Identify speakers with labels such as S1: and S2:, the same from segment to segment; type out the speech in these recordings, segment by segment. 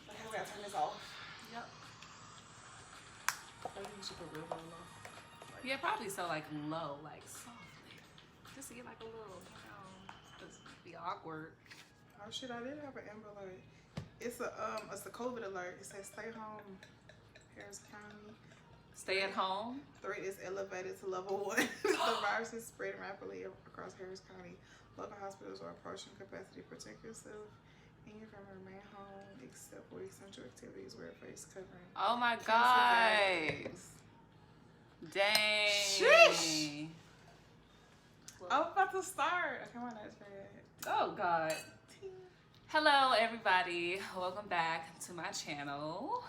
S1: Okay, we gotta turn this off.
S2: Yep.
S1: I think you should put real low.
S2: Yeah, probably so like low, like softly. Just to get like a little, just be awkward.
S1: Oh shit, I did have an Amber Alert. It's a COVID alert. It says stay home, Harris County.
S2: Stay at home.
S1: Threat is elevated to level 1. The virus is spreading rapidly across Harris County. Local hospitals are approaching capacity. Protect yourself and your family. Remain home except for essential activities. Wear a face covering.
S2: Oh my God. Dang.
S1: Sheesh. I'm about to start. Okay, my nose bad.
S2: Oh God. Hello everybody. Welcome back to my channel.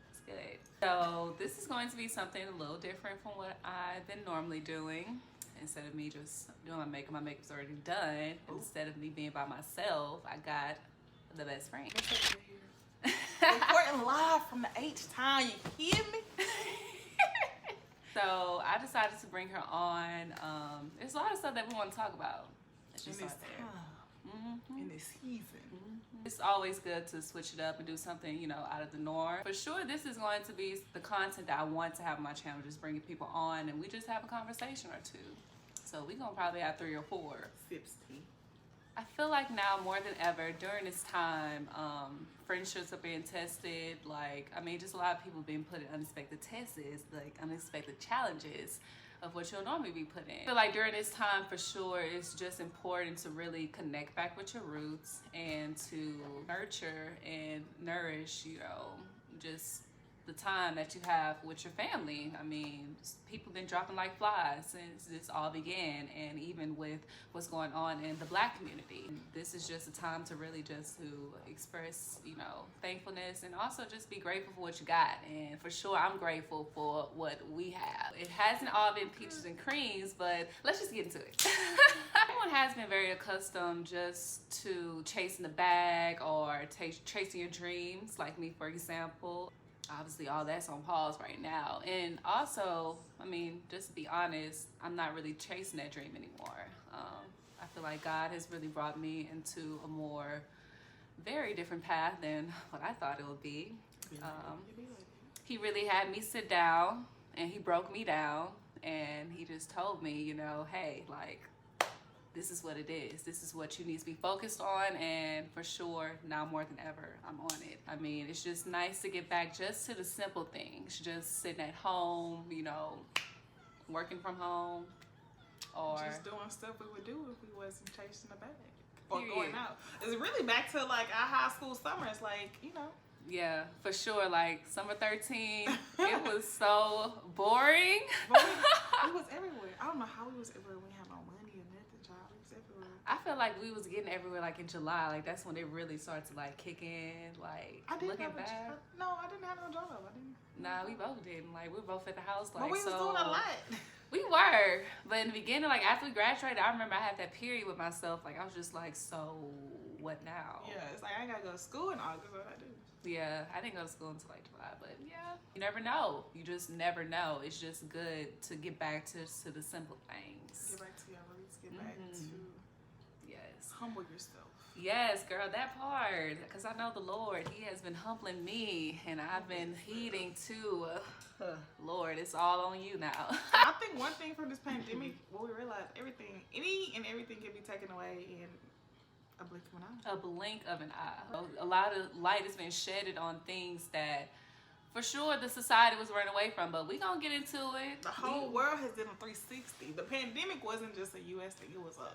S2: It's good. So this is going to be something a little different from what I've been normally doing. Instead of me just doing my makeup's already done. Ooh. Instead of me being by myself, I got the best friend.
S1: Reporting live from the H Town, you hear me?
S2: So I decided to bring her on. There's a lot of stuff that we want to talk about.
S1: In this time, in this season.
S2: It's always good to switch it up and do something, you know, out of the norm. For sure, this is going to be the content that I want to have on my channel, just bringing people on and we just have a conversation or two. So we're going to probably have 3 or 4.
S1: Sips tea.
S2: I feel like now more than ever during this time, friendships are being tested. Like, I mean, just a lot of people being put in unexpected tests, like unexpected challenges of what you'll normally be put in. I feel like during this time, for sure, it's just important to really connect back with your roots and to nurture and nourish, you know, just the time that you have with your family. I mean, people been dropping like flies since this all began, and even with what's going on in the Black community. This is just a time to really just to express, you know, thankfulness and also just be grateful for what you got. And for sure, I'm grateful for what we have. It hasn't all been peaches and creams, but let's just get into it. Everyone has been very accustomed just to chasing the bag or chasing your dreams, like me, for example. Obviously all that's on pause right now. And also, I mean, just to be honest, I'm not really chasing that dream anymore. I feel like God has really brought me into a more very different path than what I thought it would be. He really had me sit down and he broke me down and he just told me, you know, hey, like, this is what it is. This is what you need to be focused on, and for sure, now more than ever, I'm on it. I mean, it's just nice to get back just to the simple things, just sitting at home, you know, working from home, or
S1: just doing stuff we would do if we wasn't chasing the bag or going out. It's really back to like our high school summers, like, you know.
S2: Yeah, for sure. Like summer 13, it was so boring.
S1: But we was everywhere. I don't know how we was everywhere. We had no money or nothing, child. We was everywhere.
S2: I feel like we was getting everywhere like in July. Like that's when it really started to like kick in. Like looking back.
S1: No, I didn't have no job. I didn't.
S2: Nah, we both didn't. Like we were both at the house. Like,
S1: but we was doing a lot.
S2: We were, but in the beginning, like after we graduated, I remember I had that period with myself. Like I was just like, so what now?
S1: Yeah, it's like I gotta go to school in August. What I do?
S2: Yeah, I didn't go to school until like July, but yeah, you never know. You just never know. It's just good to get back to the simple things.
S1: Get back to your roots. Get back to humble yourself.
S2: Yes, girl, that part. Because I know the Lord, He has been humbling me, and I've been heeding too. Lord, it's all on you now.
S1: I think one thing from this pandemic, what we realized, everything can be taken away in a blink of an eye.
S2: A blink of an eye. A lot of light has been shedded on things that, for sure, the society was running away from, but we gonna get into it.
S1: The whole world has done a 360. The pandemic wasn't just a U.S. thing; it was a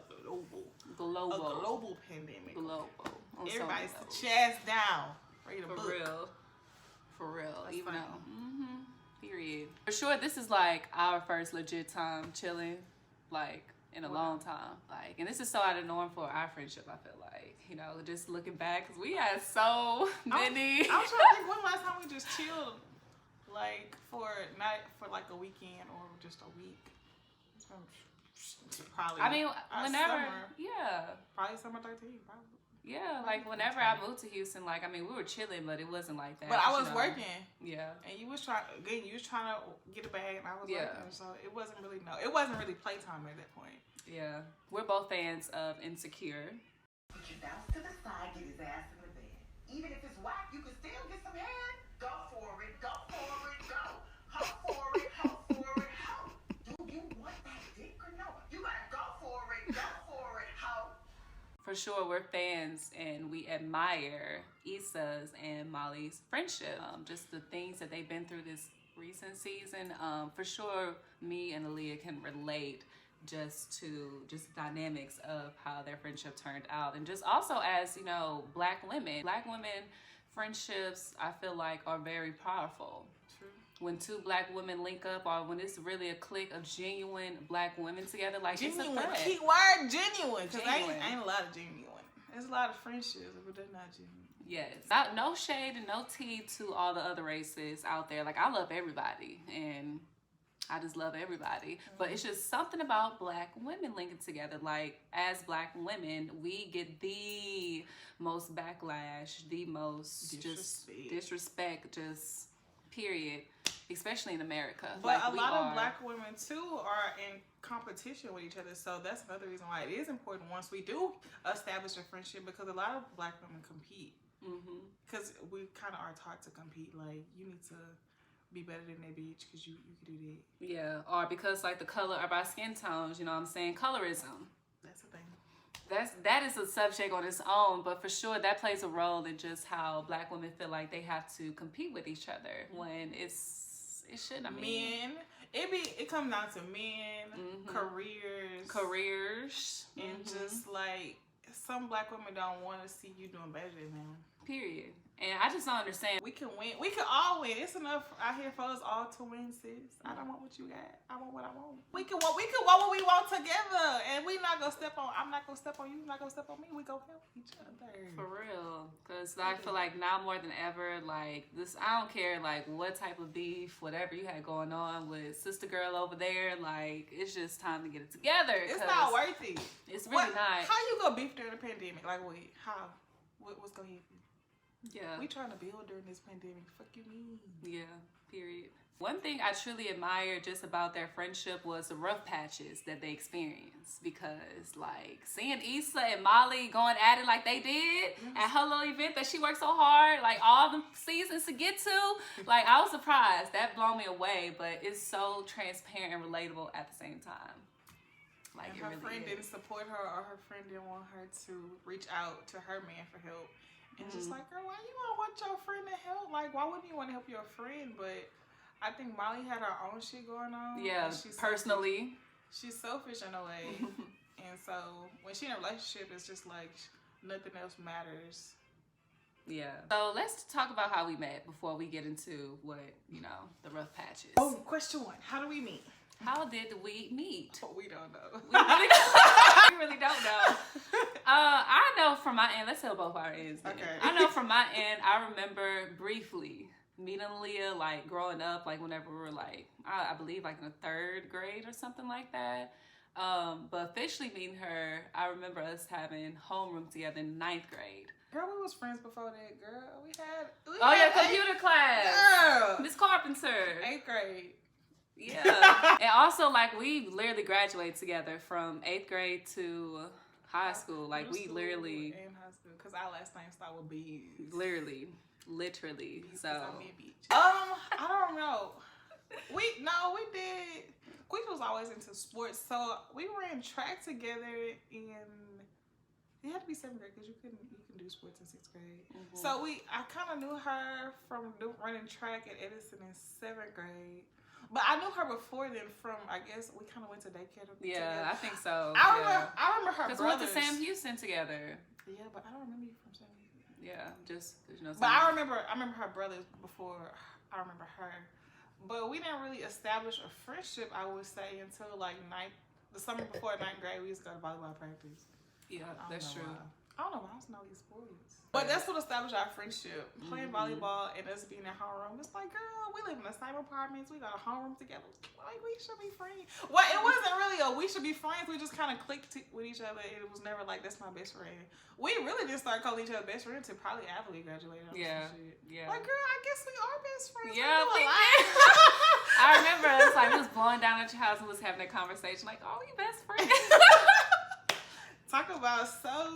S1: global pandemic.
S2: Global.
S1: Everybody's chest down, ready to book.
S2: For real.
S1: That's
S2: even
S1: funny.
S2: though. Period. For sure, this is like our first legit time chilling, like in a long time. Like, and this is so out of norm for our friendship. I feel like, you know, just looking back, because we had so many.
S1: I was trying to think when last time we just chilled, like for like a weekend or just a week. Probably.
S2: I mean, whenever.
S1: Summer, probably summer 13. Probably.
S2: Yeah, like whenever I moved to Houston, like, I mean, we were chilling, but it wasn't like that.
S1: But I was working.
S2: Yeah.
S1: And you was trying to get a bag, and I was working. So it wasn't really playtime at that point.
S2: Yeah. We're both fans of Insecure.
S3: Put your bounce to the side, get his ass in the bed. Even if it's whack, you can
S2: for sure we're fans and we admire Issa's and Molly's friendship. Just the things that they've been through this recent season. For sure, me and Aaliyah can relate just the dynamics of how their friendship turned out, and just also as Black women friendships, I feel like, are very powerful.
S1: True.
S2: When two Black women link up, or when it's really a clique of genuine Black women together, like
S1: genuine.
S2: It's a threat.
S1: Key word, genuine. Because ain't a lot of genuine. There's a lot of friendships, but they're not genuine.
S2: Yes. No shade and no tea to all the other races out there. Like, I love everybody, and I just love everybody. Mm-hmm. But it's just something about Black women linking together. Like, as Black women, we get the most backlash, the most disrespect, just period. Especially in America.
S1: But like, a lot of Black women too are in competition with each other. So that's another reason why it is important once we do establish a friendship, because a lot of Black women compete. Because we kind of are taught to compete. Like, you need to be better than that bitch because you can do that.
S2: Yeah, or because like the color of our skin tones, you know what I'm saying? Colorism.
S1: That's the thing.
S2: That is a subject on its own, but for sure that plays a role in just how Black women feel like they have to compete with each other when it shouldn't. I mean,
S1: men. It comes down to men, careers, and just like some Black women don't want to see you doing better than them.
S2: Period. And I just don't understand.
S1: We can win. We can all win. It's enough out here for us all to win, sis. I don't want what you got. I want what I want. We can want what we want together. And we not gonna step on. I'm not gonna step on you. You're not gonna step on me. We gonna help each other.
S2: For real. Because I feel like now more than ever, like this, I don't care like what type of beef, whatever you had going on with sister girl over there. Like, it's just time to get it together.
S1: It's not worth it.
S2: It's really not.
S1: How you gonna beef during the pandemic? Like, wait, how? What's gonna happen?
S2: Yeah.
S1: We trying to build during this pandemic. Fuck you mean?
S2: Yeah, period. One thing I truly admired just about their friendship was the rough patches that they experienced. Because, like, seeing Issa and Molly going at it like they did at her little event that she worked so hard, like, all the seasons to get to, like, I was surprised. That blew me away. But it's so transparent and relatable at the same time. Like,
S1: and her friend didn't support her, or her friend didn't want her to reach out to her man for help. And just like, girl, why you don't want your friend to help? Like, why wouldn't you want to help your friend? But I think Molly had her own shit going on.
S2: Yeah, personally.
S1: She's selfish in a way. And so when she's in a relationship, it's just like nothing else matters.
S2: Yeah. So let's talk about how we met before we get into what, the rough patches.
S1: Oh, question 1. How do we meet?
S2: How did we meet?
S1: Oh, we don't know.
S2: We really don't know. I know from my end. Let's tell both our ends. Then.
S1: Okay.
S2: I know from my end. I remember briefly meeting Aaliyah, like growing up, like whenever we were like, I believe like in the 3rd grade or something like that. But officially meeting her, I remember us having homeroom together in 9th grade.
S1: Girl, we was friends before that, girl. We
S2: Oh
S1: had
S2: yeah, computer class.
S1: Girl.
S2: Miss Carpenter.
S1: 8th grade.
S2: Yeah. And also, like, we literally graduated together from 8th grade to high school. Like, we literally...
S1: In high school, because our last name started with B's.
S2: Literally.
S1: Bees,
S2: So...
S1: I'm a beach. I don't know. We did... We was always into sports, so we ran track together in... It had to be 7th grade, because you can do sports in 6th grade. So I kind of knew her from running track at Edison in 7th grade. But I knew her before then from, I guess, we kind of went to daycare together.
S2: Yeah, I think so.
S1: I remember her brothers.
S2: Because we went to Sam Houston together.
S1: Yeah, but I don't remember you from Sam Houston.
S2: Yeah, just because
S1: But I remember her brothers before I remember her. But we didn't really establish a friendship, I would say, until like the summer before 9th grade. We used to go to volleyball practice.
S2: Yeah, that's true.
S1: I don't know why I was know these sports. But that's what established our friendship. Playing volleyball and us being in homeroom. It's like, girl, we live in the same apartments. We got a homeroom together. Like, we should be friends. Well, it wasn't really we should be friends. We just kind of clicked with each other. It was never like, that's my best friend. We really didn't start calling each other best friends until probably after we graduated.
S2: Yeah.
S1: Like, girl, I guess we are best friends.
S2: Yeah, we did. I remember us, like, we was blowing down at your house and was having a conversation. Like, oh, we best friends.
S1: Talk about so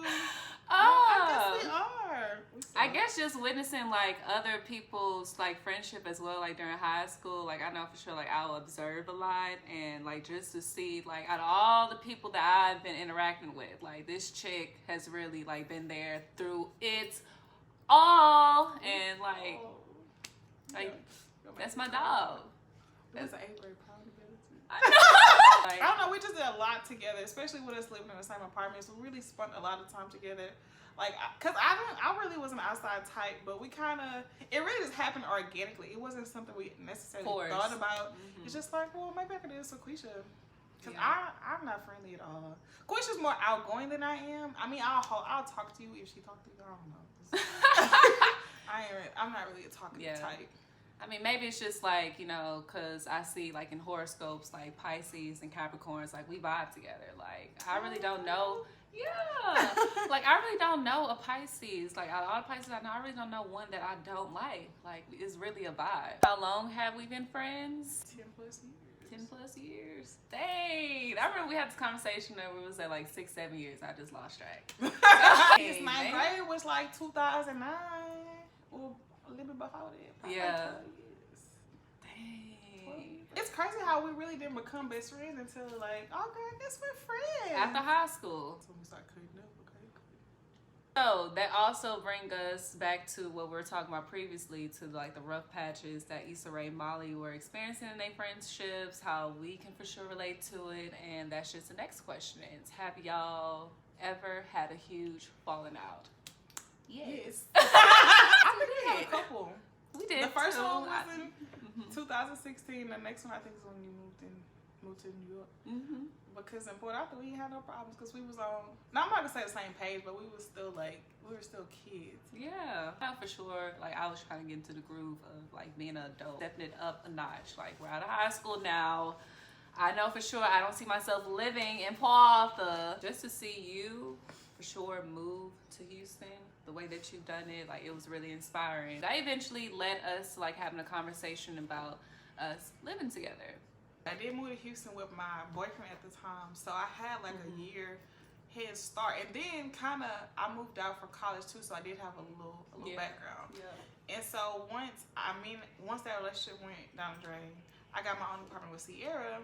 S1: I guess we are.
S2: I guess just witnessing like other people's like friendship as well, like during high school. Like I know for sure, like I'll observe a lot, and like just to see like out of all the people that I've been interacting with, like this chick has really like been there through it all, and like that's my dog.
S1: That's an 8th grade problem together too.
S2: I know. Like,
S1: I don't know. We just did a lot together, especially with us living in the same apartments. We really spent a lot of time together. Like, cause I really wasn't an outside type, but we kind of, it really just happened organically. It wasn't something we necessarily thought about. Mm-hmm. It's just like, well, maybe I could do this with Quisha. Cause I'm not friendly at all. Quisha's more outgoing than I am. I mean, I'll talk to you if she talks to you. I don't know. I'm not really a talkative type.
S2: I mean, maybe it's just like, you know, because I see like in horoscopes, like Pisces and Capricorns, like we vibe together. Like, I really don't know. Yeah. Like, I really don't know a Pisces. Like, out of all the Pisces I know, I really don't know one that I don't like. Like, it's really a vibe. How long have we been friends?
S1: 10 plus years.
S2: 10 plus years. Dang. I remember we had this conversation that we was at like 6-7 years. I just lost track.
S1: His 9th grade was like 2009. Well, a little bit before that.
S2: Yeah.
S1: Like 12 years. Dang. It's crazy how we really didn't become best friends until like, okay, I guess we're friends.
S2: After high school.
S1: So we started cutting up, okay.
S2: So that also brings us back to what we were talking about previously, to like the rough patches that Issa Rae and Molly were experiencing in their friendships, how we can for sure relate to it, and that's just the next question is, have y'all ever had a huge falling out?
S1: Yes. I think we had a couple.
S2: We did.
S1: The first one was in 2016. The next one I think is when you moved to New York. Mm-hmm. Because in Port Arthur we didn't have no problems because we was on. Now I'm not gonna say the same page, but we were still kids.
S2: Yeah, for sure. Like I was trying to get into the groove of like being an adult, stepping it up a notch. Like we're out of high school now. I know for sure I don't see myself living in Port Arthur. Just to see you for sure move to Houston the way that you've done it, like it was really inspiring. That eventually led us like having a conversation about us living together.
S1: I did move to Houston with my boyfriend at the time, so I had like a year head start, and then kind of I moved out for college too, so I did have a little background. Yeah. And so once that relationship went down the drain, I got my own apartment with Sierra,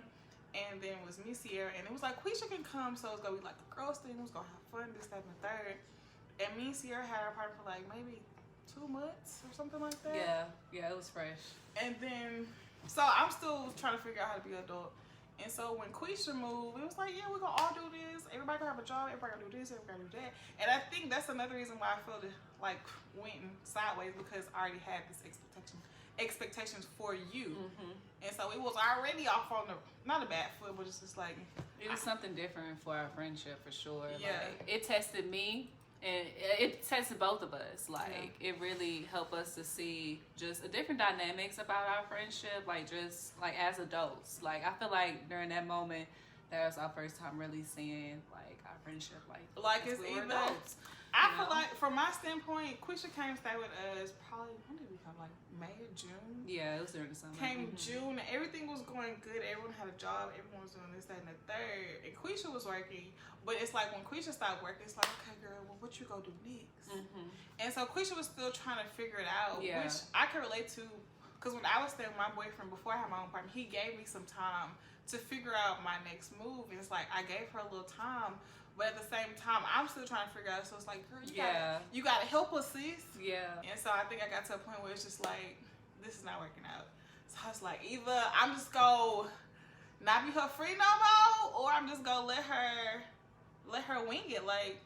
S1: and then it was me, Sierra, and it was like Quisha can come, so it's gonna be like a girls thing. It was gonna have fun, this, that, and the third. And me and Sierra had our apartment for like maybe 2 months or something like that.
S2: Yeah, it was fresh.
S1: And then, so I'm still trying to figure out how to be an adult. And so when Quisha moved, it was like, yeah, we're gonna all do this. Everybody gonna have a job. Everybody gonna do this. Everybody gonna do that. And I think that's another reason why I felt it like went sideways, because I already had this expectations for you. And so it was already off on not a bad foot, but it's just like
S2: it was something different for our friendship for sure.
S1: Yeah,
S2: like, it tested me. And it tested both of us. Like, it really helped us to see just a different dynamics about our friendship, like, just, like, as adults. Like, I feel like during that moment, that was our first time really seeing, like, our friendship, like
S1: it's
S2: we
S1: either,
S2: were adults.
S1: I feel like, from my standpoint, Quisha came stay with us probably, when did we come, like, May or June?
S2: Yeah, it was during the summer.
S1: Came June, and everything was going good. Everyone had a job. Everyone was doing this, that, and the third. And Quisha was working. But it's like when Quisha stopped working, it's like, okay, girl, well, what you gonna do next? And so Quisha was still trying to figure it out, which I can relate to, because when I was staying with my boyfriend before I had my own apartment, he gave me some time to figure out my next move. And it's like I gave her a little time, but at the same time, I'm still trying to figure out. So it's like, girl, you gotta help us, sis.
S2: Yeah.
S1: And so I think I got to a point where it's just like, this is not working out. So I was like, either I'm just gonna not be her friend no more, or I'm just gonna let her wing it, like.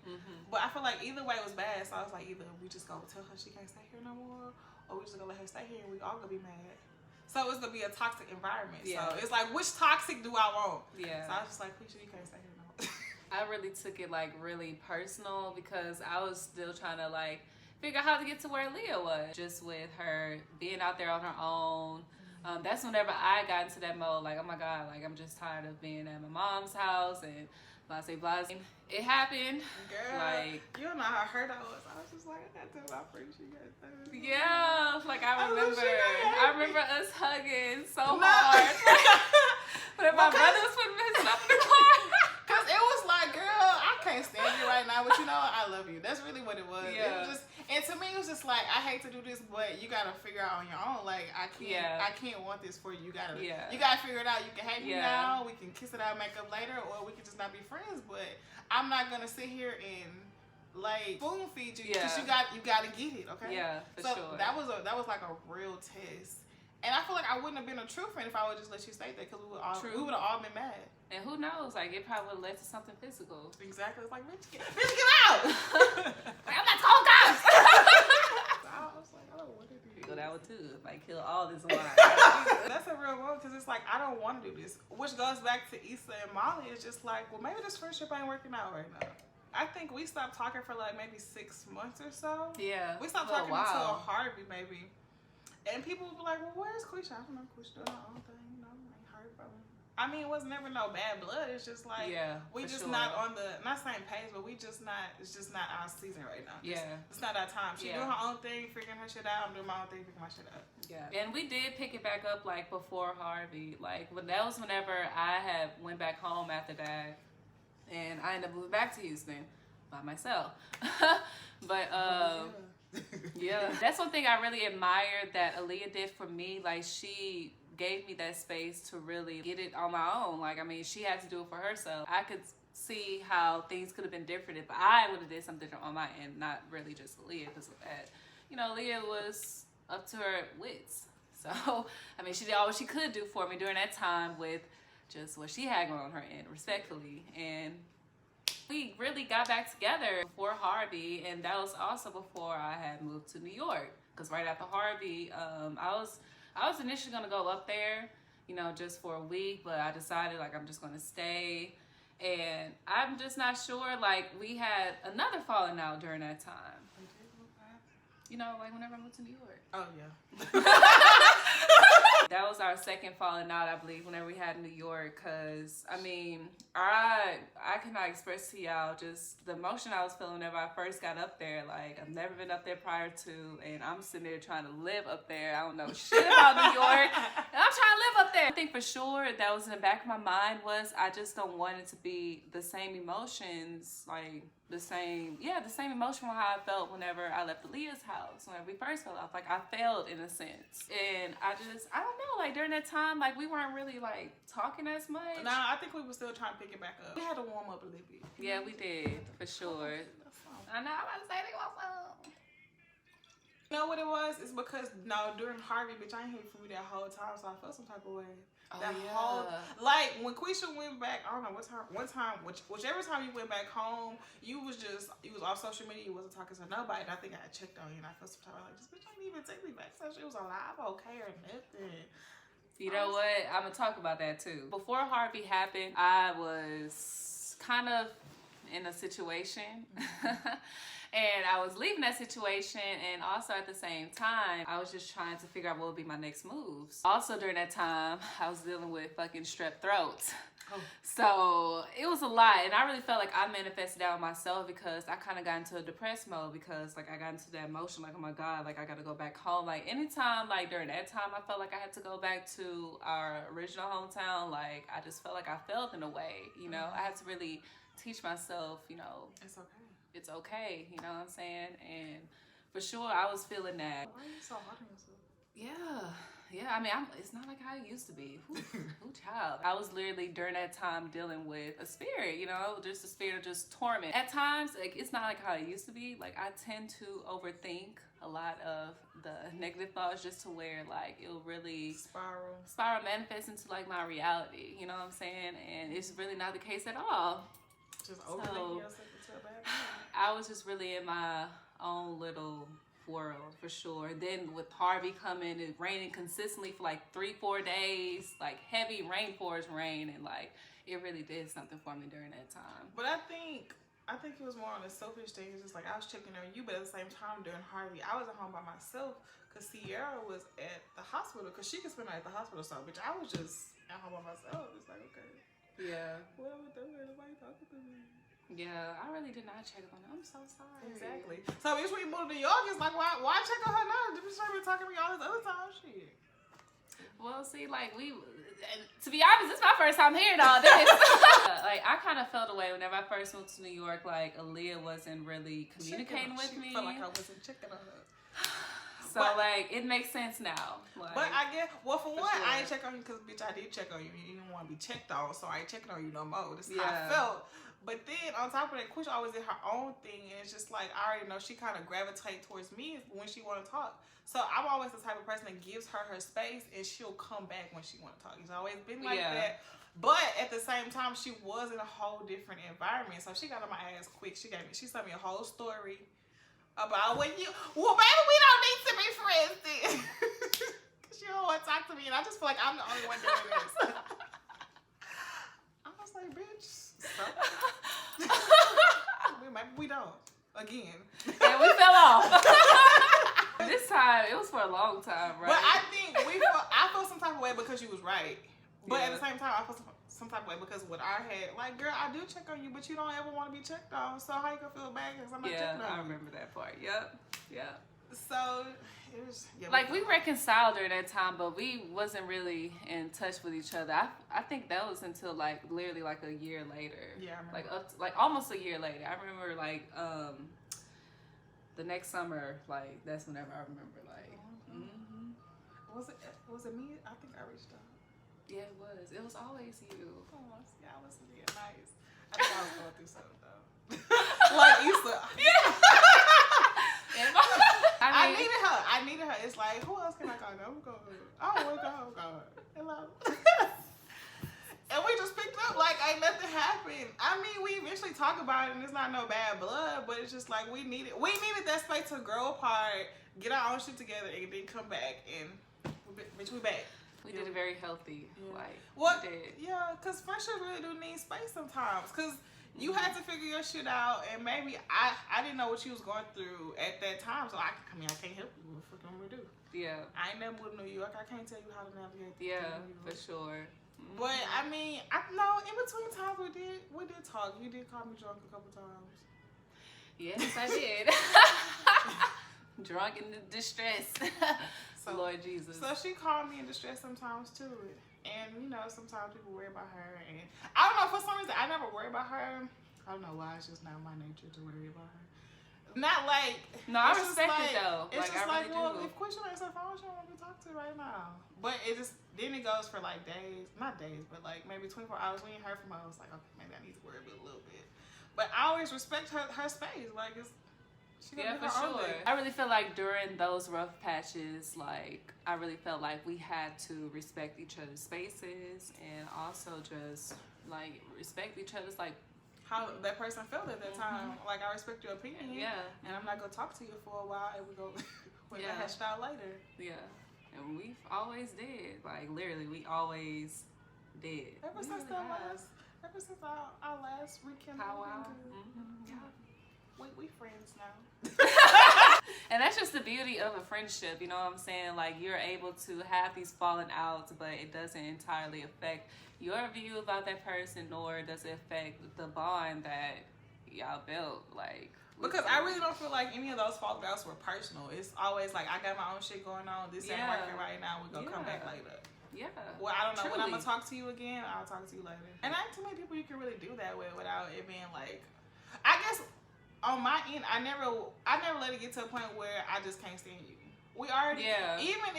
S1: But I feel like either way was bad, so I was like, either we just gonna tell her she can't stay here no more, or we just gonna let her stay here and we all gonna be mad. So it's gonna be a toxic environment. So it's like, which toxic do I want? Yeah. So I was just like, Quisha, you can't stay here no more.
S2: I really took it like really personal, because I was still trying to like figure out how to get to where Leah was, just with her being out there on her own. That's whenever I got into that mode, like, oh my God, like I'm just tired of being at my mom's house and blase. It happened.
S1: Girl,
S2: like,
S1: you don't know how hurt I was. I was just like, I got to tell my friend she got that.
S2: Yeah, like I remember us hugging so hard. But my brother was putting his stuff in the car.
S1: Cause it was like, girl, I can't stand you right now, but you know I love you. That's really what it was.
S2: Yeah.
S1: It was just, and to me it was just like, I hate to do this, but you gotta figure out on your own. Like I can't want this for you. You gotta figure it out. You can hate me now. We can kiss it out, make up later, or we can just not be friends. But I'm not gonna sit here and like spoon feed you because you gotta get it. Okay.
S2: Yeah, for sure.
S1: That was like a real test. And I feel like I wouldn't have been a true friend if I would just let you stay there, because we would have all been mad.
S2: And who knows? Like, it probably would have led to something physical.
S1: Exactly. It's like, bitch, get out!
S2: Like, I'm not calling cops!
S1: I was like, I don't want to do this.
S2: So that would too. Like, kill all this wine.
S1: That's a real one, because it's like, I don't want to do this. Which goes back to Issa and Molly. It's just like, well, maybe this friendship ain't working out right now. I think we stopped talking for like maybe 6 months or so.
S2: Yeah.
S1: We stopped talking until Harvey, maybe. And people would be like, well, where's Quisha? I don't know. Quisha doing her own thing. You know, I ain't heard from her. I mean, it was never no bad blood. It's just like, we just not on the, not same page, but we just not, it's just not our season right now. It's not our time. She doing her own thing, figuring her shit out. I'm doing my own thing, figuring my shit out.
S2: Yeah. And we did pick it back up like before Harvey. Like, that was whenever I had went back home after that. And I ended up moving back to Houston by myself. But, yeah, that's one thing I really admired that Aaliyah did for me. Like, she gave me that space to really get it on my own. Like, I mean, she had to do it for herself. I could see how things could have been different if I would have did something on my end, not really just Aaliyah, because of that. You know, Aaliyah was up to her wits. So, I mean, she did all what she could do for me during that time with just what she had going on her end, respectfully. And we really got back together before Harvey, and that was also before I had moved to New York. Because right after Harvey, I was initially gonna go up there, you know, just for a week, but I decided like I'm just gonna stay. And I'm just not sure. Like, we had another falling out during that time. You know, like whenever I moved to New York.
S1: Oh yeah.
S2: That was our second falling out, I believe, whenever we had in New York. Cause I mean, I cannot express to y'all just the emotion I was feeling whenever I first got up there. Like, I've never been up there prior to, and I'm sitting there trying to live up there. I don't know shit about New York, and I'm trying to live up there. I think for sure that was in the back of my mind was I just don't want it to be the same emotions, like the same emotion how I felt whenever I left Aaliyah's house, whenever we first fell off. Like, I failed in a sense. And I don't know, like during that time, like we weren't really like talking as much.
S1: Nah, I think we were still trying to pick it back up. We had to warm up a little bit.
S2: Yeah, we did, for sure. I know, I'm about to say they want some.
S1: You know what it was? It's because, during Harvey, bitch, I ain't hear from you that whole time, so I felt some type of way. Like, when Quisha went back, I don't know what time, whichever time you went back home, you was off social media, you wasn't talking to nobody, and I think I had checked on you, and I felt some type of like, this bitch ain't even take me back, so she was alive, okay, or nothing.
S2: You know what? I'm gonna talk about that too. Before Harvey happened, I was kind of in a situation. And I was leaving that situation, and also at the same time, I was just trying to figure out what would be my next moves. Also during that time, I was dealing with fucking strep throats. Oh. So it was a lot, and I really felt like I manifested that on myself because I kind of got into a depressed mode because like I got into that emotion like, oh my God, like I gotta go back home. Like anytime, like during that time, I felt like I had to go back to our original hometown. Like I just felt like I failed in a way, you know. I had to really teach myself, you know, it's okay, you know what I'm saying? And for sure, I was feeling that.
S1: Why are you so hard on yourself?
S2: Yeah. I mean, it's not like how it used to be. Ooh, child. I was literally during that time dealing with a spirit, you know, just a spirit of just torment. At times, like it's not like how it used to be. Like I tend to overthink a lot of the negative thoughts just to where like it'll really spiral manifest into like my reality. You know what I'm saying? And it's really not the case at all.
S1: Just overthinking yourself into a bad mood.
S2: I was just really in my own little world for sure. Then with Harvey coming, it raining consistently for like 3-4 days, like heavy rainforest rain, and like it really did something for me during that time.
S1: But I think it was more on a selfish thing. It's just like I was checking on you, but at the same time during Harvey, I was at home by myself because Sierra was at the hospital because she could spend the night at the hospital. So, bitch, I was just at home by myself. It's like, okay.
S2: Yeah.
S1: What am I doing? Nobody talking to me.
S2: Yeah, I really did not check on her. I'm so sorry.
S1: Exactly. So it's when you moved to New York, it's like, why check on her now? She been talking to me all this other time. Shit.
S2: Well, see, like to be honest, this is my first time hearing all this. Like, I kind of felt away whenever I first moved to New York. Like, Aaliyah wasn't really communicating with me.
S1: She felt like I wasn't checking on her.
S2: So, but, like, it makes sense now. Like,
S1: but I guess, well, for one,
S2: sure.
S1: I ain't check on you because, bitch, I did check on you. You didn't want to be checked on, so I ain't checking on you no more. This is how I felt. But then, on top of that, Quisha always did her own thing, and it's just like, I already know she kind of gravitate towards me when she want to talk. So, I'm always the type of person that gives her her space, and she'll come back when she want to talk. It's always been like that. But at the same time, she was in a whole different environment. So, she got on my ass quick. She sent me a whole story about when you, well, baby, we don't need to be friends then. Because you don't want to talk to me, and I just feel like I'm the only one doing this. I was like, bitch, so? Maybe we don't. Again.
S2: And we fell off. This time, it was for a long time, right?
S1: But I think I felt some type of way because you was right. But at the same time, I felt some type of way because what I had, like, girl, I do check on you, but you don't ever want to be checked on. So how you gonna feel bad because I'm not checking on you?
S2: Yeah, I remember that part. Yep.
S1: So it was
S2: like we reconciled during that time, but we wasn't really in touch with each other. I think that was until like literally like a year later.
S1: Yeah, I remember.
S2: Like almost a year later. I remember like the next summer, like that's whenever I remember like.
S1: Was it me? I think I reached out.
S2: Yeah, it was. It was always you.
S1: Oh, yeah, I was being nice. I think I was going through something though. Like Issa. I needed her. It's like, who else can I call? I'm going. Oh, God. Hello. And we just picked up like ain't nothing happened. I mean, we eventually talk about it, and it's not no bad blood, but it's just like we needed that space to grow apart, get our own shit together, and then come back. And bitch, we back.
S2: We did it very healthy. Like,
S1: what? Yeah, because friendships really do need space sometimes. Because you had to figure your shit out, and maybe I didn't know what you was going through at that time, so I can't help you. What the fuck am I gonna do?
S2: Yeah.
S1: I ain't never moved to New York. I can't tell you how to navigate.
S2: Yeah, for sure.
S1: But I mean, I know in between times we did talk. You did call me drunk a couple times.
S2: Yes, I did. Drunk and distress. Lord Jesus.
S1: So she called me in distress sometimes too. And you know, sometimes people worry about her, and I don't know, for some reason I never worry about her. I don't know why, it's just not my nature to worry about her. Not like
S2: I respect it though.
S1: It's
S2: like,
S1: just
S2: I
S1: like,
S2: really
S1: well,
S2: do.
S1: if Quisha ain't so phone, she don't want to be talked to right now. But it just then it goes for like days, not days, but like maybe 24 hours. We ain't heard from her. I was like, okay, maybe I need to worry a little bit. But I always respect her space. Like
S2: yeah, for sure. I really feel like during those rough patches, like I really felt like we had to respect each other's spaces and also just like respect each other's like
S1: how that person felt at that time. Like I respect your opinion.
S2: Yeah.
S1: And I'm not gonna talk to you for a while, and we'll hash it out later.
S2: Yeah. And we've always did. Like literally, we always did.
S1: Ever since our last rekindling.
S2: Powwow.
S1: Yeah. We friends now.
S2: And that's just the beauty of a friendship, you know what I'm saying? Like you're able to have these falling outs, but it doesn't entirely affect your view about that person, nor does it affect the bond that y'all built. Like
S1: because I really don't feel like any of those falling outs were personal. It's always like I got my own shit going on. This ain't working right now. We're gonna come back later.
S2: Yeah.
S1: Well, I don't know when I'm gonna talk to you again. I'll talk to you later. And not too many people you can really do that with without it being like. I guess on my end, I never let it get to a point where I just can't stand you. We already, even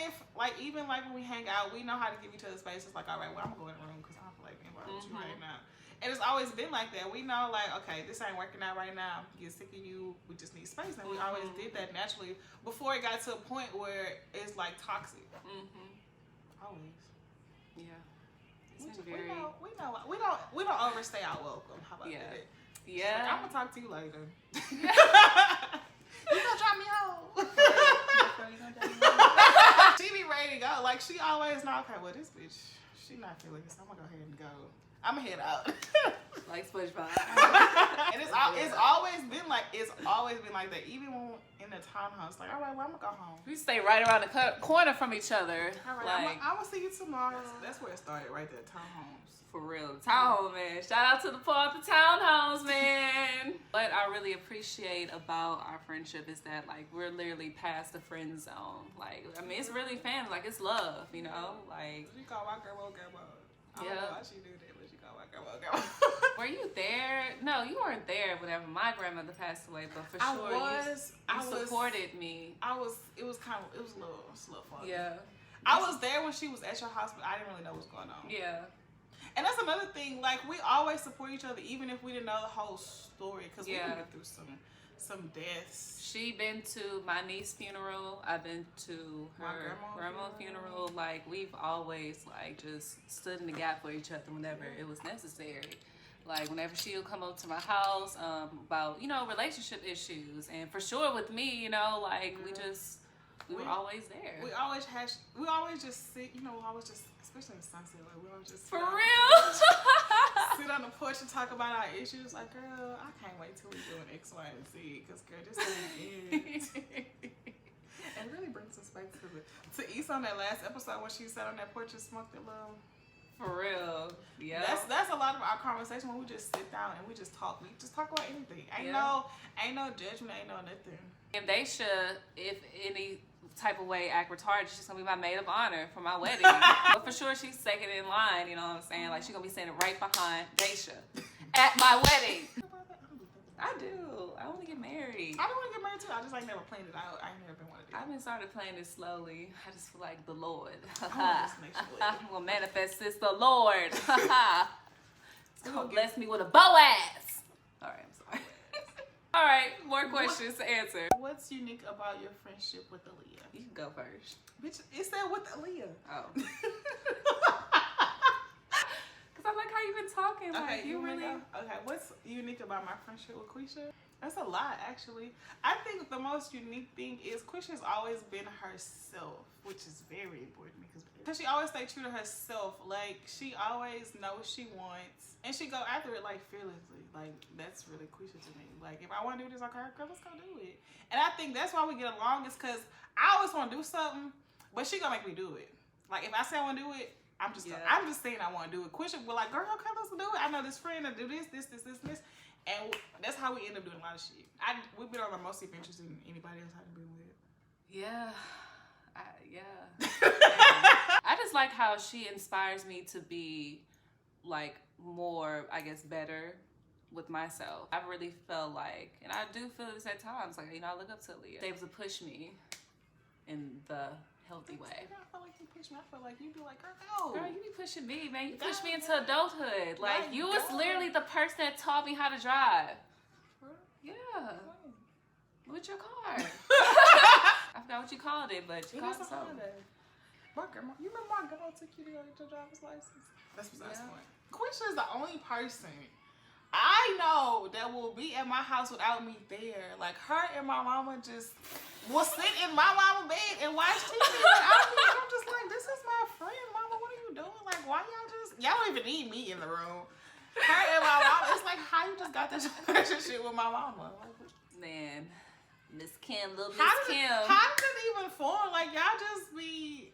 S1: when we hang out, we know how to give each other space. It's like, all right, well, I'm gonna go in the room because I don't feel like being with you right now. And it's always been like that. We know, like, okay, this ain't working out right now. Get sick of you. We just need space. And we always did that naturally before it got to a point where it's like toxic. Always.
S2: Yeah.
S1: We don't overstay our welcome. How about that?
S2: Yeah.
S1: Like, I'm gonna talk to you later. You gonna drop me home? She be ready to go. Like she always know. Okay, well this bitch, she not feeling this. I'm gonna go ahead and go. I'ma head out.
S2: Like SpongeBob.
S1: And it's always been like that. Even when in the townhouse, like, all right, well, I'm gonna go home.
S2: We stay right around the corner from each other.
S1: All right,
S2: like,
S1: I'm gonna see you tomorrow. That's where it started, right there, townhomes.
S2: For real, townhome, man. Shout out to the part of the townhomes, man. What I really appreciate about our friendship is that, like, we're literally past the friend zone. Like, I mean, it's really family. Like, it's love, you know? Like,
S1: she call my grandma. I don't know why she do that, but she call my grandma.
S2: Were you there? No, you weren't there whenever my grandmother passed away, but for sure you supported me.
S1: It was a little fun.
S2: Yeah.
S1: I was there when she was at your house, but I didn't really know what was going on.
S2: Yeah.
S1: And that's another thing. Like, we always support each other, even if we didn't know the whole story, because we went through some deaths.
S2: She been to my niece's funeral. I've been to her grandma's funeral. Like, we've always, like, just stood in the gap for each other whenever it was necessary. Like, whenever she would come up to my house about, you know, relationship issues. And for sure with me, you know, like, we were always there.
S1: We always just sit, you know, especially in sunset, like, we always just
S2: for real
S1: sit on the porch and talk about our issues. Like, girl, I can't wait till we doing X, Y, and Z, because, girl, this is it. And it really brings us back to Issa on that last episode when she sat on that porch and smoked a little.
S2: For real, yeah.
S1: That's a lot of our conversation when we just sit down and we just talk. We just talk about anything. Ain't no judgment. Ain't no nothing.
S2: If they should, if any type of way act retarded, she's gonna be my maid of honor for my wedding. But for sure, she's second in line. You know what I'm saying? Like, she's gonna be standing right behind Daisha at my wedding. I do. I want to get married.
S1: I don't want to get married too. I just like never planned it out. I ain't never been one of these.
S2: I've been started planning this slowly. I just feel like the Lord.
S1: I'm
S2: gonna manifest this, the Lord. He's gonna bless me with a Boaz. All right, I'm sorry. All right, more questions to answer.
S1: What's unique about your friendship with Aaliyah?
S2: You can go first.
S1: Bitch, it said with Aaliyah.
S2: Oh. I like how you've been talking. Like,
S1: okay,
S2: you really.
S1: Okay, what's unique about my friendship with Quisha? That's a lot, actually. I think the most unique thing is Quisha's always been herself, which is very important because she always stay true to herself. Like, she always knows what she wants, and she go after it like fearlessly. Like, that's really Quisha to me. Like, if I want to do this, okay, girl, let's go do it. And I think that's why we get along, is because I always want to do something, but she gonna make me do it. Like, if I say I want to do it, I'm just saying I want to do it. Quisha will like, girl, okay, let's do it. I know this friend that do this, and that's how we end up doing a lot of shit. We've been on the most adventures than anybody else I've been with.
S2: Yeah, I just like how she inspires me to be like more, I guess, better with myself. I really felt like, and I do feel this at times, like, you know, I look up to Aaliyah. They able to push me in the healthy way.
S1: I feel like you push me. I feel like you be like, girl,
S2: girl, you be pushing me, man. You push me into adulthood. Like, you was literally the person that taught me how to drive. Yeah. With your car. I forgot what you called it, but you called it something.
S1: My grandma, you remember my grandma took you to go get your driver's license? That's besides the point. Quisha is the only person I know that will be at my house without me there. Like, her and my mama just will sit in my mama's bed and watch TV. I'm just like, this is my friend, mama. What are you doing? Like, why y'all don't even need me in the room. Her and my mama, it's like, how you just got this relationship with my mama? Like,
S2: man, Miss Kim, little Miss Kim.
S1: How does it even form? Like, y'all just be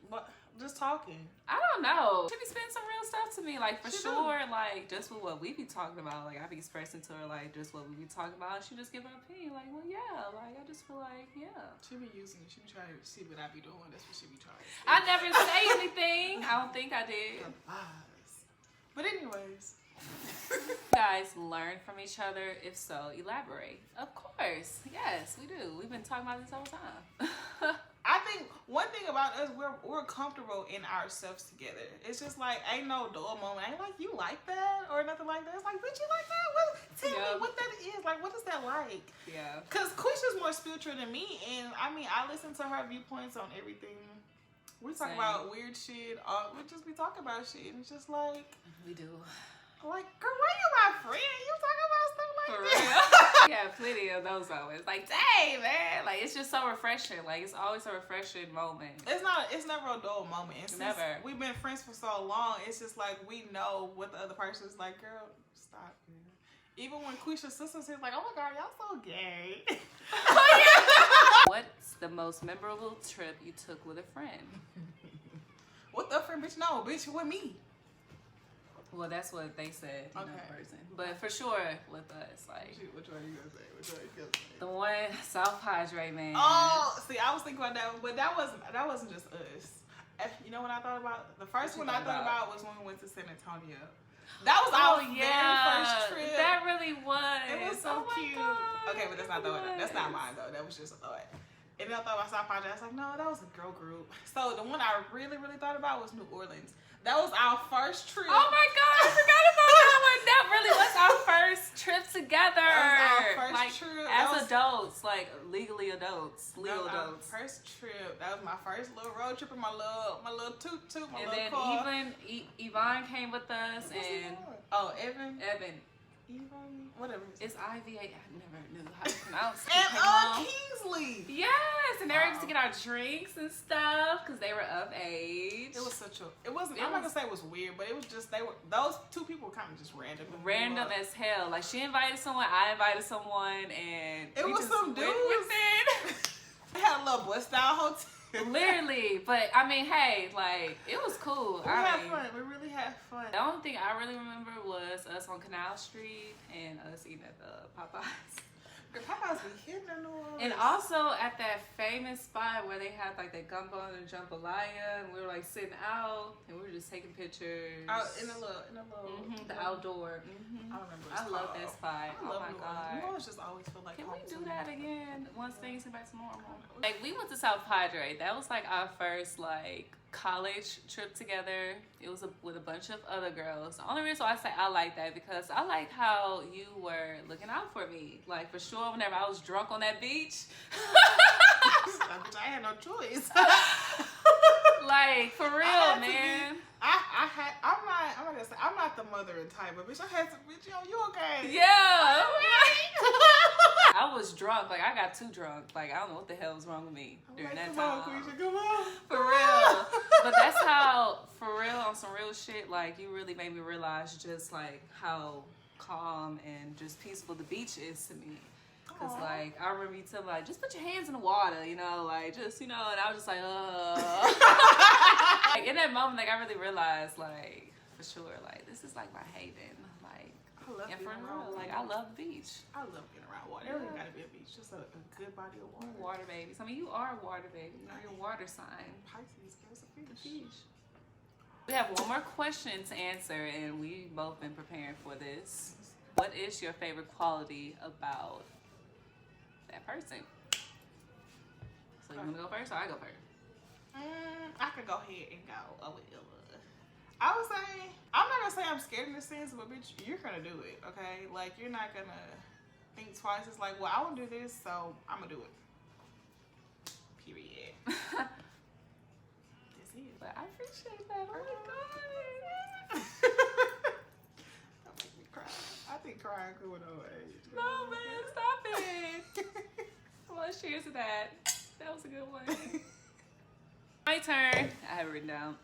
S1: just talking.
S2: I don't know. She be spending some real stuff to me, like, for sure. Like, just with what we be talking about. Like, I be expressing to her, like, just what we be talking about. She just give her opinion. Like, well, yeah. Like, I just feel like, yeah.
S1: She be using it. She be trying to see what I be doing. That's what she be trying to say.
S2: I never say anything. I don't think I did.
S1: But anyways.
S2: You guys learn from each other? If so, elaborate. Of course. Yes, we do. We've been talking about this whole time.
S1: I think one thing about us, we're comfortable in ourselves together. It's just like, ain't no dull moment. Ain't like, you like that or nothing like that. It's like, bitch, you like that? Tell me what that is. Like, what is that like?
S2: Yeah.
S1: Because Quisha's more spiritual than me, and I mean, I listen to her viewpoints on everything. We talk about weird shit. We just be talking about shit, and it's just like,
S2: we do.
S1: Like, girl, why you my friend? You talking about stuff
S2: For
S1: like
S2: real. We have plenty of those moments. Like, dang, man. Like, it's just so refreshing. Like, it's always a refreshing moment.
S1: It's never a dull moment. And since
S2: Never.
S1: we've been friends for so long, it's just like we know what the other person is like, girl, stop. Even when Quisha's sisters is like, oh my God, y'all so gay.
S2: What's the most memorable trip you took with a friend?
S1: What the friend, bitch? No, bitch, with me.
S2: Well, that's what they said, you know,
S1: Okay.
S2: person. But for sure, with us, like,
S1: Which one are you gonna say? Which one are you gonna say?
S2: the one, South Padre, man.
S1: Oh, see, I was thinking about that, but that wasn't just us. You know what I thought about? The first one I thought about was when we went to San Antonio. That was our very first trip.
S2: That really was.
S1: It was so cute.
S2: God,
S1: Okay, but that's not the one. That's not mine though. That was just a thought. And then I thought about South Padre. I was like, no, that was a girl group. So the one I really, really thought about was New Orleans. That was our first trip.
S2: Oh my God, I forgot about that one. That really was our first trip together.
S1: That was our first
S2: like,
S1: trip.
S2: As adults, like legally adults, legal
S1: That was our
S2: adults.
S1: first trip. That was my first little road trip in my little toot, my
S2: And
S1: little
S2: then
S1: car.
S2: Yvonne came with us,
S1: What's his
S2: and
S1: name? Oh, Evan, whatever.
S2: It's Ivy. I never knew how to pronounce it.
S1: And Kingsley.
S2: Yes, and they were able to get our drinks and stuff because they were of age.
S1: It was it wasn't, I'm not gonna say it was weird, but it was just, those two people were kind of just random.
S2: Random as hell. Like, she invited someone, I invited someone, and
S1: It
S2: we
S1: was
S2: just
S1: some
S2: went
S1: dudes.
S2: with it.
S1: They had a little bust down hotel.
S2: Literally, but I mean, hey, like, it was cool.
S1: We had fun. We really had fun.
S2: The only thing I really remember was us on Canal Street and us eating at the Popeyes.
S1: Girl, Popeyes be hitting in New Orleans.
S2: And also at that famous spot where they had like that gumbo and jambalaya, and we were like sitting out and we were just taking pictures.
S1: Out in a little,
S2: the outdoor.
S1: I remember.
S2: I love that spot. Oh my
S1: New
S2: God.
S1: Orleans just always feel like
S2: Can
S1: home
S2: we
S1: to
S2: do
S1: me.
S2: that again once things get back to normal? Like, we went to South Padre. That was like our first like college trip together. It was with a bunch of other girls. The only reason why I say I like that because I like how you were looking out for me. Like, for sure, whenever I was drunk on that beach.
S1: I had no choice.
S2: Like, for real, man.
S1: I'm not gonna say I'm not the mothering type, but bitch, I had to, bitch, you okay?
S2: Yeah. I was drunk. Like, I got too drunk. Like, I don't know what the hell was wrong with me during that time.
S1: Come on, Quisha, come on.
S2: For real. But that's how, for real, on some real shit, like, you really made me realize just, like, how calm and just peaceful the beach is to me. Because, like, I remember you telling me, like, just put your hands in the water, you know, like, just, you know, and I was just like, Like, in that moment, like, I really realized, like, for sure, like, this is, like, my haven. Like,
S1: I love
S2: and
S1: being
S2: for
S1: around
S2: real,
S1: water.
S2: like, I love the beach.
S1: I love being around water. It really gotta be a beach, just a good body of water.
S2: Water babies. I mean, you are a water baby. You know, you're a water sign.
S1: Pisces, girls, a
S2: The
S1: fish.
S2: beach. We have one more question to answer, and we've both been preparing for this. What is your favorite quality about that person? So you want to go first, or I go first?
S1: I could go ahead and go with Illa. I would say, I'm not gonna say I'm scared in the sense, but bitch, you're gonna do it, okay? Like, you're not gonna think twice. It's like, well, I want to do this, so I'm gonna do it. Period. That's it.
S2: But I appreciate that. Oh my God.
S1: Don't make me cry. I think crying cool with old age.
S2: No, man, stop it. Come on, cheers to that. That was a good one. My turn. I have it written down.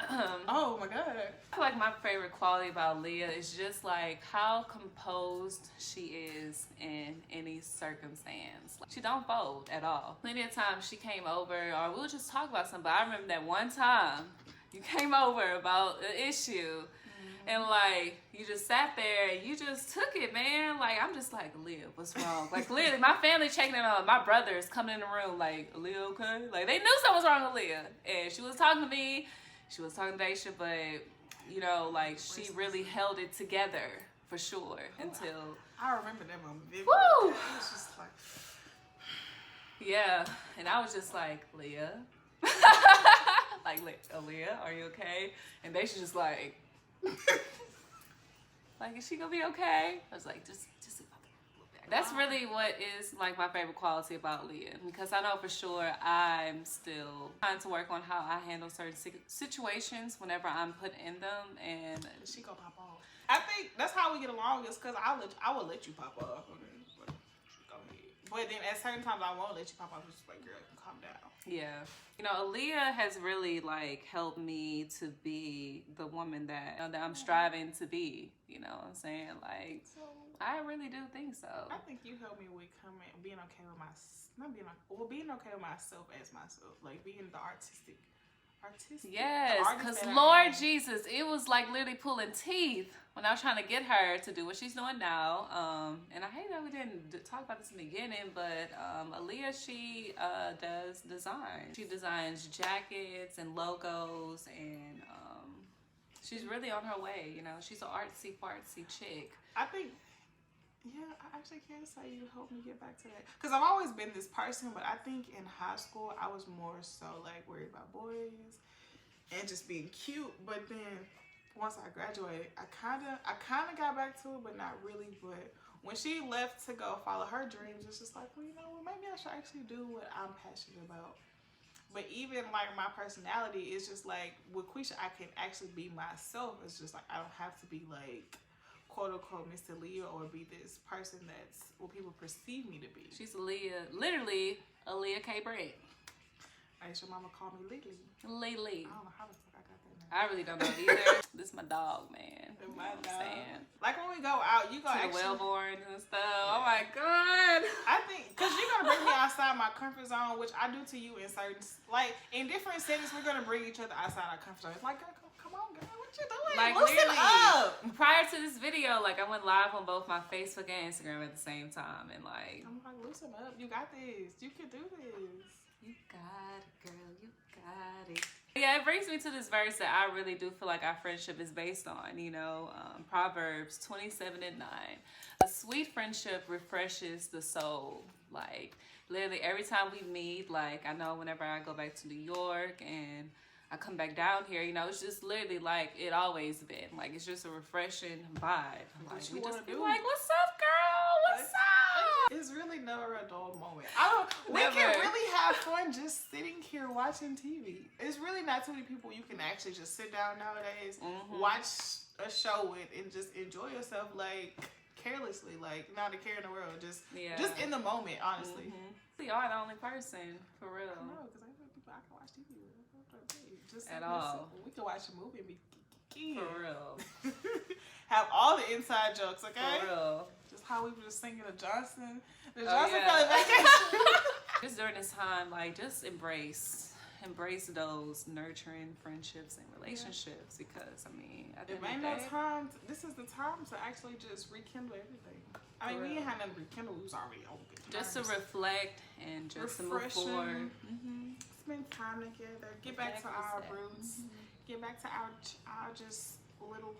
S1: Oh my God.
S2: I feel like my favorite quality about Leah is just like how composed she is in any circumstance. Like, she don't fold at all. Plenty of times she came over, or we'll just talk about something. But I remember that one time you came over about an issue, and like you just sat there and you just took it, man. Like, I'm just like, Leah, what's wrong? Like, literally, my family checking in on my brothers coming in the room, like, Leah okay? Like, they knew something was wrong with Leah, and she was talking to me. She was talking to Daisha, but you know, like, she really held it together for sure until.
S1: I remember that moment vividly.
S2: Woo!
S1: It was just like.
S2: Yeah, and I was just like, Leah, like, Leah, are you okay? And Daisha just like. Like, is she gonna be okay? I was like, just that's really what is like my favorite quality about Leah, because I know for sure I'm still trying to work on how I handle certain situations whenever I'm put in them, and
S1: She gonna pop off. I think that's how we get along, is because I will let you pop off. Okay? But then at certain times I won't let you pop off. Just like, girl, calm down.
S2: Yeah. You know, Aaliyah has really like helped me to be the woman that that I'm striving to be. You know what I'm saying? Like,
S1: So
S2: I really do think so.
S1: I think you helped me with being okay with being okay with myself as myself. Like being the artistic.
S2: Yes,
S1: the
S2: because
S1: artist that I
S2: Lord
S1: am.
S2: Jesus, it was like literally pulling teeth when I was trying to get her to do what she's doing now. And I hate that we didn't talk about this in the beginning, but Aaliyah, she does design. She designs jackets and logos, and she's really on her way. You know, she's an artsy fartsy chick.
S1: I think, yeah, I actually can say you helped me get back to that. Because I've always been this person, but I think in high school, I was more so like worried about boys and just being cute. But then once I graduated, I kind of got back to it, but not really. But when she left to go follow her dreams, it's just like, well, you know what, maybe I should actually do what I'm passionate about. But even like my personality is just like with Quisha, I can actually be myself. It's just like I don't have to be like quote unquote Miss Aaliyah or be this person that's what people perceive me to be.
S2: She's Aaliyah, literally Aaliyah K. Brett.
S1: I guess your mama called me Lily.
S2: Lily.
S1: I don't know how the fuck I got that name.
S2: I really don't know either. This is my dog, man. You know
S1: My
S2: what I'm
S1: dog.
S2: saying?
S1: Like when we go out, you go
S2: To the
S1: actually.
S2: Wellborn and stuff. Oh my God.
S1: I think because you're gonna bring me outside my comfort zone, which I do to you in certain, like in different settings. We're gonna bring each other outside our comfort zone. It's like, girl, come on, girl, what you doing?
S2: Like
S1: Loosen
S2: literally,
S1: up.
S2: prior to this video, like I went live on both my Facebook and Instagram at the same time, and like,
S1: I'm like, loosen up. You got this. You can do this.
S2: you got it, girl, you got it. Yeah, it brings me to this verse that I really do feel like our friendship is based on, you know, Proverbs 27:9. A sweet friendship refreshes the soul. Like, literally every time we meet, like, I know whenever I go back to New York and I come back down here, you know, it's just literally like it always been. Like, it's just a refreshing vibe. Like,
S1: you
S2: we
S1: wanna
S2: just be
S1: do?
S2: like, what's up, girl? What's up?
S1: It's really never a dull moment. We
S2: Never.
S1: can really have fun just sitting here watching TV. It's really not too many people you can actually just sit down nowadays, watch a show with, and just enjoy yourself like carelessly, like not a care in the world, just in the moment. Honestly,
S2: We are the only person for real.
S1: I know because I know people I can watch TV with. Just
S2: At all.
S1: We can watch a movie and be
S2: For real.
S1: have all the inside jokes, okay?
S2: For real.
S1: Just how we were just singing the Johnson
S2: yeah.
S1: Family Vacation.
S2: Just during this time, like, just embrace those nurturing friendships and relationships because, I mean, at the
S1: It
S2: end
S1: ain't
S2: of the
S1: no
S2: day,
S1: time. This is the time to actually just rekindle everything. I mean, we ain't had nothing to rekindle. We was already on good
S2: just to
S1: terms.
S2: reflect and just to move forward.
S1: Spend time together. Get back to our roots. Get back to our just little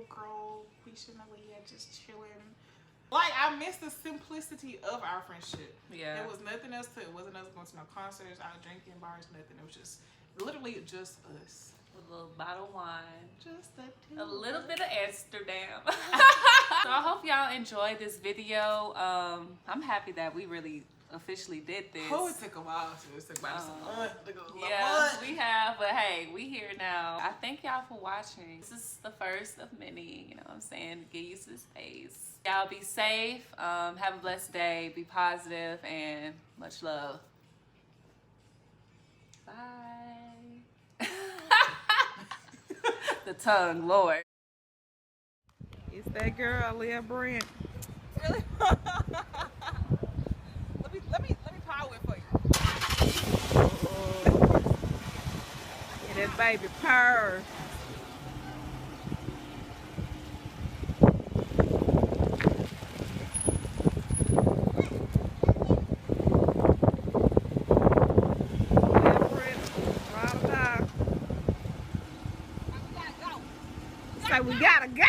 S1: girl, Quisha and Aaliyah, just chilling. Like, I miss the simplicity of our friendship.
S2: Yeah.
S1: There was nothing else to it. Wasn't us going to no concerts, out drinking, bars, nothing. It was just literally just us.
S2: With a little bottle of wine.
S1: Just the two.
S2: A little bit of Amsterdam. So I hope y'all enjoyed this video. I'm happy that we really officially did this.
S1: Oh, it took a while. It took about some months.
S2: Yeah, we have, but hey, we here now. I thank y'all for watching. This is the first of many, you know what I'm saying? Get used to the space. Y'all be safe, have a blessed day, be positive, and much love. Bye. The tongue, Lord.
S1: It's that girl, Leah Brent. Really? let me power it for you. Get that baby purr. We gotta go.